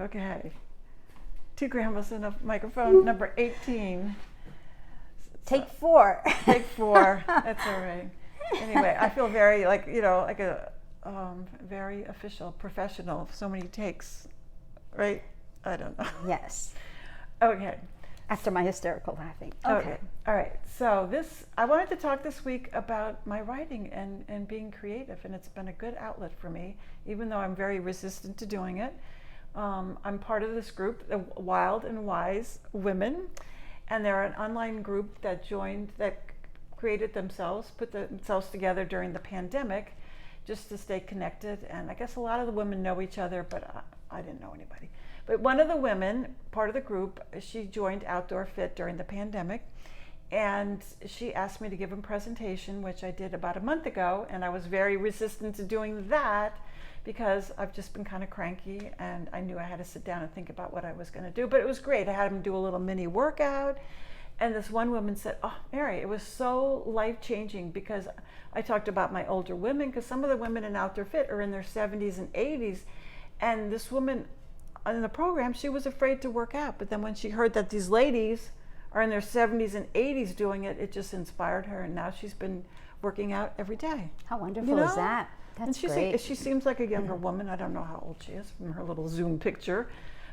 Okay. 2 grandmas in a microphone, number 18. Take 4. Take 4. That's all right. Anyway, I feel very like a very official, professional. So many takes, right? I don't know. Yes. Okay. After my hysterical laughing. Okay. All right. So I wanted to talk this week about my writing and being creative, and it's been a good outlet for me, even though I'm very resistant to doing it. I'm part of this group, the Wild and Wise Women, and they're an online group that created themselves, put themselves together during the pandemic, just to stay connected. And I guess a lot of the women know each other, but I didn't know anybody. But one of the women, part of the group, she joined Outdoor Fit during the pandemic, and she asked me to give a presentation, which I did about a month ago, and I was very resistant to doing that because I've just been kind of cranky, and I knew I had to sit down and think about what I was going to do. But it was great. I had them do a little mini workout, and this one woman said, "Oh, Mary, it was so life-changing," because I talked about my older women, because some of the women in Outdoor Fit are in their 70s and 80s, and this woman in the program, she was afraid to work out. But then when she heard that these ladies are in their 70s and 80s doing it, it just inspired her, and now she's been working out every day. How wonderful is that? That's great. She seems like a younger woman. I don't know how old she is from her little Zoom picture.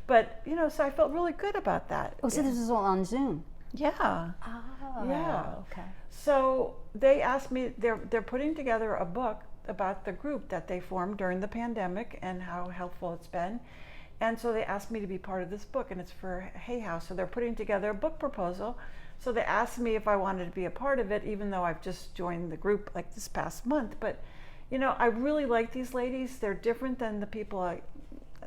But, so I felt really good about that. Oh, so this is all on Zoom? Yeah. Oh, yeah. Okay. So they asked me, they're putting together a book about the group that they formed during the pandemic and how helpful it's been. And so they asked me to be part of this book, and it's for Hay House. So they're putting together a book proposal. So they asked me if I wanted to be a part of it, even though I've just joined the group like this past month. But, I really like these ladies. They're different than the people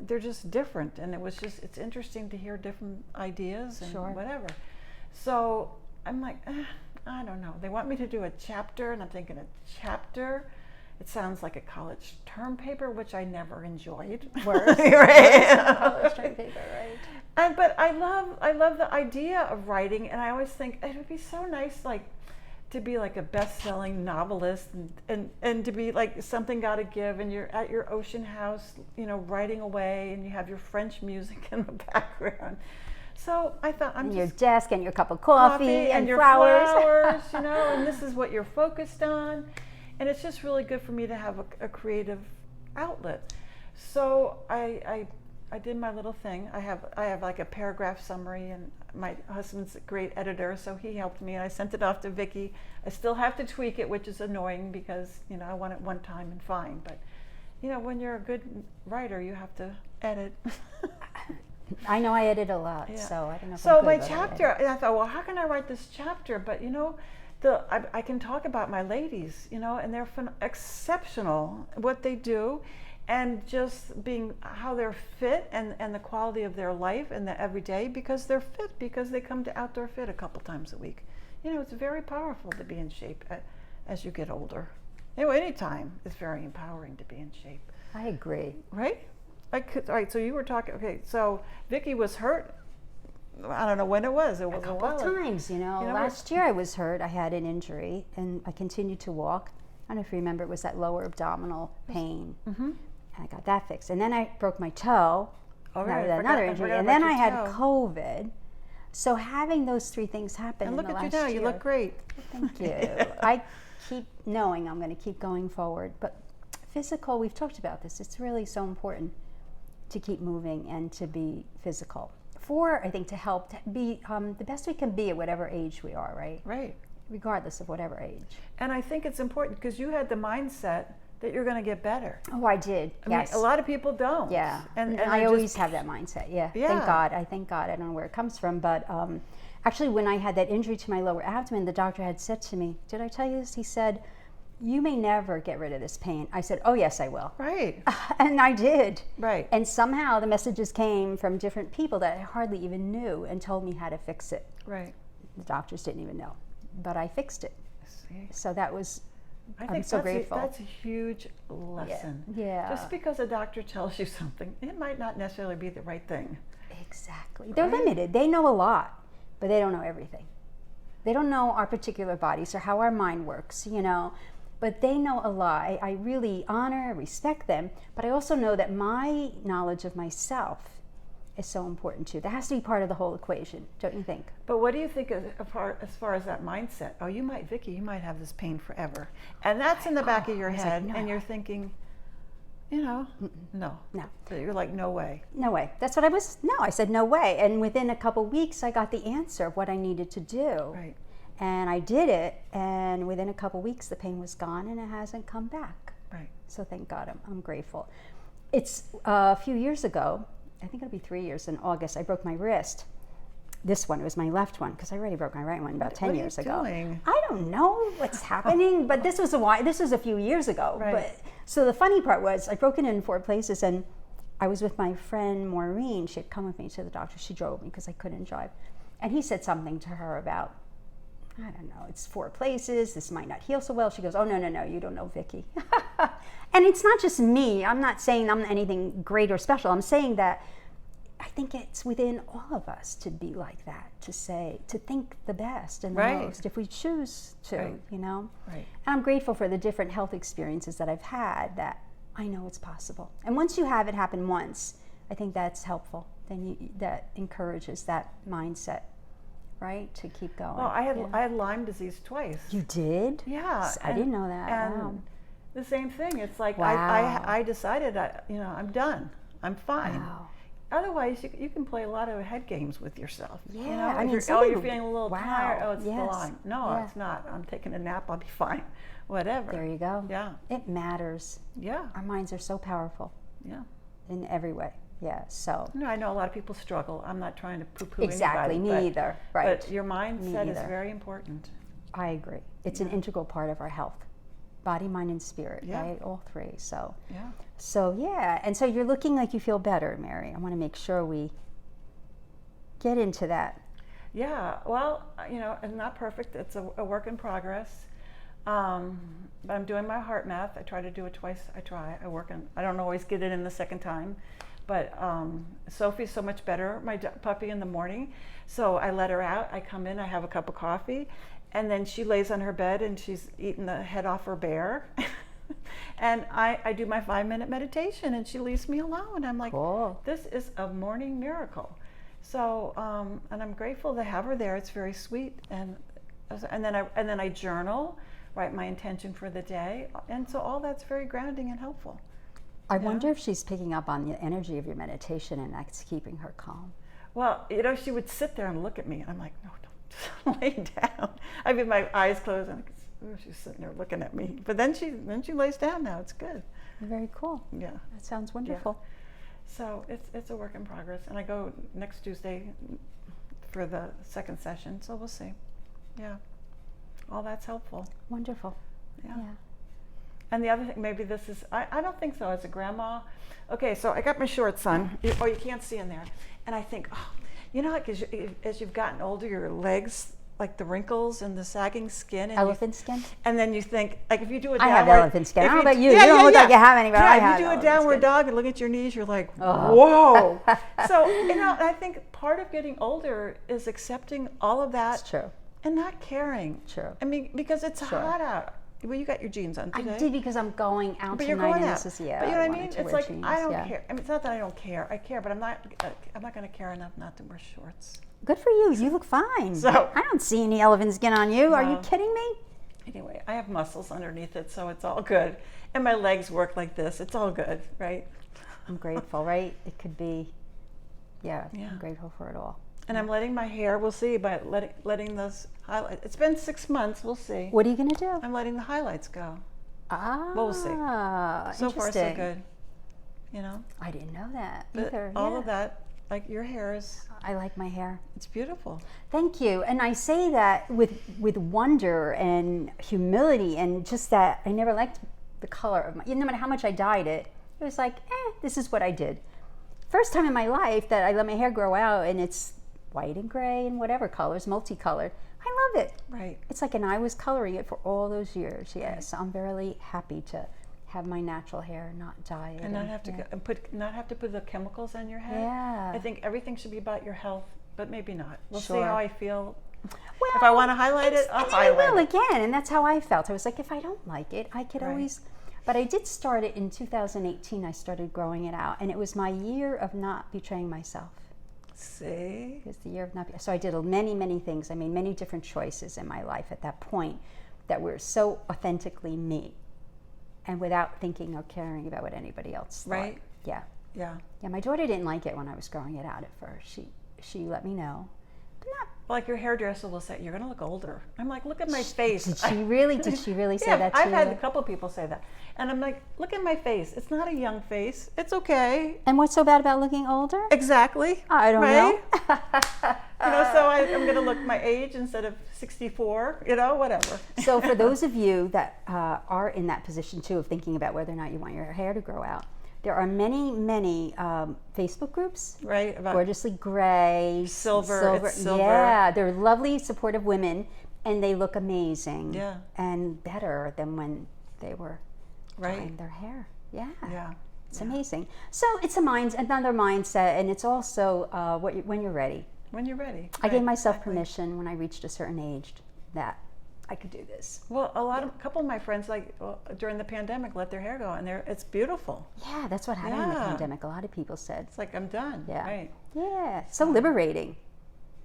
they're just different. And it's interesting to hear different ideas and whatever. So I'm like, I don't know. They want me to do a chapter, and I'm thinking a chapter. It sounds like a college term paper, which I never enjoyed. Worse. Right? College term paper, right? But I love the idea of writing, and I always think it would be so nice, like, to be like a best-selling novelist, and to be like Something Gotta Give, and you're at your ocean house, writing away, and you have your French music in the background. So I thought your desk and your cup of coffee and your flowers, and this is what you're focused on. And it's just really good for me to have a creative outlet. So I did my little thing. I have like a paragraph summary, and my husband's a great editor, so he helped me, and I sent it off to Vicki. I still have to tweak it, which is annoying because I want it one time and fine. But when you're a good writer, you have to edit. I know I edit a lot, yeah. so I don't know if So I'm my good, chapter, I thought, well, how can I write this chapter? But I can talk about my ladies, and they're exceptional what they do, and just being how they're fit, and the quality of their life and the everyday, because they're fit, because they come to Outdoor Fit a couple times a week. It's very powerful to be in shape as you get older. Any time it's very empowering to be in shape. I agree. Right? All right. So you were talking. Okay. So Vicki was hurt. I don't know when it was. It was a couple of times, last year I was hurt. I had an injury, and I continued to walk. I don't know if you remember, it was that lower abdominal pain. Mm-hmm. And I got that fixed. And then I broke my toe. Another injury. And then I had COVID. So having those 3 things happen and in the last year. Look at you now. You look great. Thank you. I keep knowing I'm going to keep going forward. But physical, we've talked about this. It's really so important to keep moving and to be physical. I think, to help to be the best we can be at whatever age we are, right? Right. Regardless of whatever age. And I think it's important because you had the mindset that you're going to get better. Oh, I did. Yes. A lot of people don't. Yeah. And I always have that mindset. Yeah. Thank God. I thank God. I don't know where it comes from, but actually, when I had that injury to my lower abdomen, the doctor had said to me, "Did I tell you this?" He said, "You may never get rid of this pain." I said, "Oh, yes, I will." Right. And I did. Right. And somehow the messages came from different people that I hardly even knew and told me how to fix it. Right. The doctors didn't even know, but I fixed it. See? So that was, I'm so grateful. That's a huge lesson. Yeah. Just because a doctor tells you something, it might not necessarily be the right thing. Exactly. They're limited. They know a lot, but they don't know everything. They don't know our particular bodies or how our mind works, but they know a lot. I really honor, respect them, but I also know that my knowledge of myself is so important too. That has to be part of the whole equation, don't you think? But what do you think as far as that mindset? Oh, Vicky, you might have this pain forever. And that's in the back of your head, like, no. and you're thinking, no. No. So you're like, no way. No way. That's what I said no way. And within a couple weeks, I got the answer of what I needed to do. Right. And I did it, and within a couple weeks, the pain was gone, and it hasn't come back. Right. So thank God, I'm grateful. It's a few years ago, I think it'll be 3 years in August, I broke my wrist. This one, it was my left one, because I already broke my right one about 10 years ago. What are you doing? I don't know what's happening, but this was a few years ago. Right. But, so the funny part was, I broke it in 4 places, and I was with my friend Maureen. She had come with me to the doctor. She drove me because I couldn't drive. And he said something to her about, I don't know, it's 4 places, this might not heal so well. She goes, oh, no, you don't know Vicky. And it's not just me. I'm not saying I'm anything great or special. I'm saying that I think it's within all of us to be like that, to think the best and the most, if we choose to, Right. And I'm grateful for the different health experiences that I've had, that I know it's possible. And once you have it happen once, I think that's helpful. Then that encourages that mindset. Right, to keep going. Well, I had Lyme disease twice. You did? Yeah. I didn't know that. And Wow. the same thing. It's like Wow. I decided I'm done. I'm fine. Wow. Otherwise, you can play a lot of head games with yourself. Yeah, I mean, you're feeling a little wow. tired. Oh, it's Yes. Lyme. No, Yeah. it's not. I'm taking a nap. I'll be fine. Whatever. There you go. Yeah. It matters. Yeah. Our minds are so powerful. Yeah. In every way. Yeah. So. I know a lot of people struggle. I'm not trying to poo-poo Exactly. anybody. Me either. Right. But your mindset is either. very important. I agree. It's an integral part of our health, body, mind, and spirit. Yeah. Right. All 3. So. Yeah. So yeah. And so you're looking like you feel better, Mary. I want to make sure we get into that. Yeah, well, it's not perfect. It's a work in progress. But I'm doing my heart math. I try to do it twice. I don't always get it in the second time. But Sophie's so much better, my puppy, in the morning. So I let her out. I come in, I have a cup of coffee. And then she lays on her bed and she's eating the head off her bear. And I do my 5-minute meditation and she leaves me alone. I'm like, Cool. This is a morning miracle. So, and I'm grateful to have her there. It's very sweet. And then I journal, write my intention for the day. And so all that's very grounding and helpful. I wonder if she's picking up on the energy of your meditation and that's keeping her calm. Well, she would sit there and look at me. And I'm like, no, don't lay down. I mean, my eyes closed and she's sitting there looking at me. But then she lays down now. It's good. Very cool. Yeah. That sounds wonderful. Yeah. So it's a work in progress. And I go next Tuesday for the second session. So we'll see. Yeah. All that's helpful. Wonderful. Yeah. And the other thing, maybe this is, I don't think so, as a grandma. Okay, so I got my shorts on. You can't see in there. And I think, like as you've gotten older, your legs, like the wrinkles and the sagging skin. And Elephant skin? And then you think, like if you do a I downward. have elephant skin. I don't know about you. Yeah, You don't look like you have any, but I have if you do a elephant downward skin. dog and look at your knees, you're like, whoa. So, I think part of getting older is accepting all of that. It's true. And not caring. True. I mean, because it's hot out. Well, you got your jeans on today. I did because I'm going out But you're tonight, going and out. this is But you know what I mean? It's like jeans, I don't care. I mean, it's not that I don't care. I care, but I'm not going to care enough not to wear shorts. Good for you. You look fine. So I don't see any elephant skin on you. Are you kidding me? Anyway, I have muscles underneath it, so it's all good. And my legs work like this. It's all good, right? I'm grateful, right? It could be. Yeah. I'm grateful for it all. And I'm letting my hair. We'll see by letting those highlights. It's been 6 months. We'll see. What are you going to do? I'm letting the highlights go. We'll see. So far, so good. I didn't know that But either. all of that, like your hair is. I like my hair. It's beautiful. Thank you. And I say that with wonder and humility, and just that I never liked the color of my. No matter how much I dyed it, it was like, this is what I did. First time in my life that I let my hair grow out, and it's white and gray and whatever colors, multicolored. I love it. Right. It's like, and I was coloring it for all those years. Yes, I'm very happy to have my natural hair, not dye it, and not have to not have to put the chemicals on your head. Yeah. I think everything should be about your health, but maybe not. We'll see Sure. how I feel. Well, if I want to highlight it, I'll and highlight I will it. again, and that's how I felt. I was like, if I don't like it, I could Right. always. But I did start it in 2018. I started growing it out, and it was my year of not betraying myself. See? It was the year of not. So I did many things. I made many different choices in my life at that point that were so authentically me, and without thinking or caring about what anybody else thought. Right? Yeah. Yeah. Yeah. My daughter didn't like it when I was growing it out at first. She let me know. But not. Like your hairdresser will say, you're going to look older. I'm like, look at my face. Did she really say Yeah, that to you? I've had a couple people say that. And I'm like, look at my face. It's not a young face. It's okay. And what's so bad about looking older? Exactly. I don't know. So I'm going to look my age instead of 64, whatever. So for those of you that are in that position too of thinking about whether or not you want your hair to grow out, there are many Facebook groups. Right. About Gorgeously gray, silver. It's silver. Yeah, they're lovely, supportive women, and they look amazing. Yeah. And better than when they were Right. dyeing their hair. Yeah. Yeah. It's amazing. So it's another mindset, and it's also when you're ready. When you're ready. I gave myself exactly. permission when I reached a certain age that I could do this. Well, a couple of my friends, during the pandemic, let their hair go, and it's beautiful. Yeah, that's what happened in the Yeah. pandemic. A lot of people said. It's like, I'm done. Yeah. Right. Yeah. So liberating.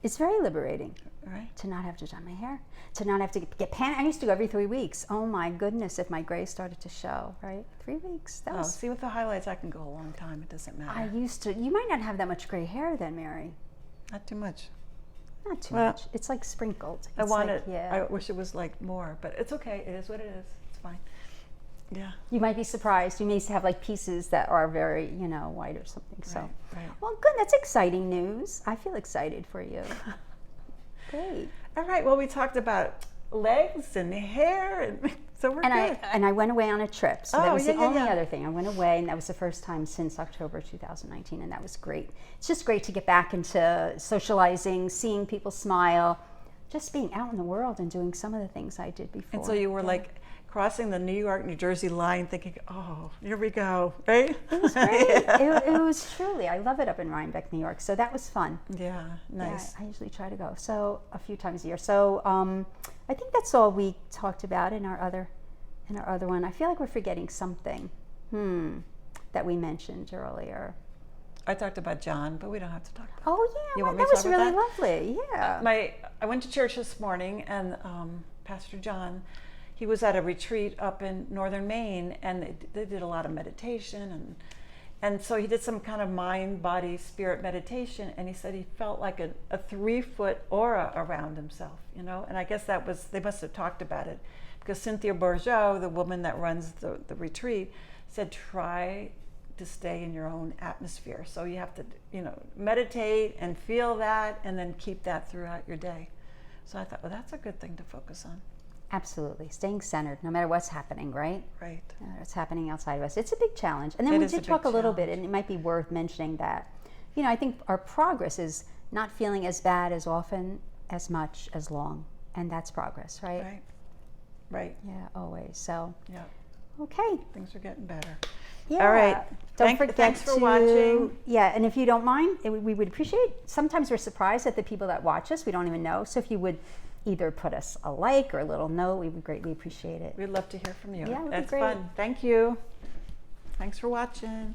It's very liberating Right. to not have to dye my hair, to not have to get pan. I used to go every 3 weeks. Oh my goodness, if my gray started to show, right? 3 weeks. That was. See, with the highlights, I can go a long time. It doesn't matter. I used to. You might not have that much gray hair then, Mary. Not too much. Not too Well, much. It's like sprinkled. I It's want like, it. Yeah. I wish it was like more, but it's okay. It is what it is. It's fine. Yeah. You might be surprised. You may have like pieces that are very, white or something. So, Right. well, good. That's exciting news. I feel excited for you. Great. All right. Well, we talked about legs and hair, and so we're good. I went away on a trip. So that Oh, was yeah, the yeah, only yeah. other thing. I went away, and that was the first time since October 2019, and that was great. It's just great to get back into socializing, seeing people smile, just being out in the world and doing some of the things I did before. And so you were like crossing the New York, New Jersey line, thinking, "Oh, here we go!" Right? It was great. It was truly. I love it up in Rhinebeck, New York. So that was fun. Yeah. Nice. Yeah, I usually try to go a few times a year. So I think that's all we talked about in our other one. I feel like we're forgetting something that we mentioned earlier. I talked about John, but we don't have to talk about. Oh yeah, You well, want me that to was talk about really that? lovely. Yeah. I went to church this morning, and Pastor John, he was at a retreat up in northern Maine, and they did a lot of meditation, and so he did some kind of mind, body, spirit meditation, and he said he felt like a 3-foot aura around himself, and I guess they must have talked about it, because Cynthia Bourgeau, the woman that runs the retreat, said try to stay in your own atmosphere. So you have to, meditate and feel that, and then keep that throughout your day. So I thought, well, that's a good thing to focus on. Absolutely. Staying centered, no matter what's happening, right? Right. What's happening outside of us. It's a big challenge. And then It we is a did big talk a little bit, challenge. and it might be worth mentioning that, I think our progress is not feeling as bad as often, as much, as long. And that's progress, right? Right. Right. Yeah, always. So, Yeah. okay. Things are getting better. Yeah. All right. Don't forget Thanks for to watching. Yeah, and if you don't mind, we would appreciate. Sometimes we're surprised at the people that watch us. We don't even know. So if you would either put us a like or a little note, we would greatly appreciate it. We'd love to hear from you. Yeah, it would be That's great. fun. Thank you. Thanks for watching.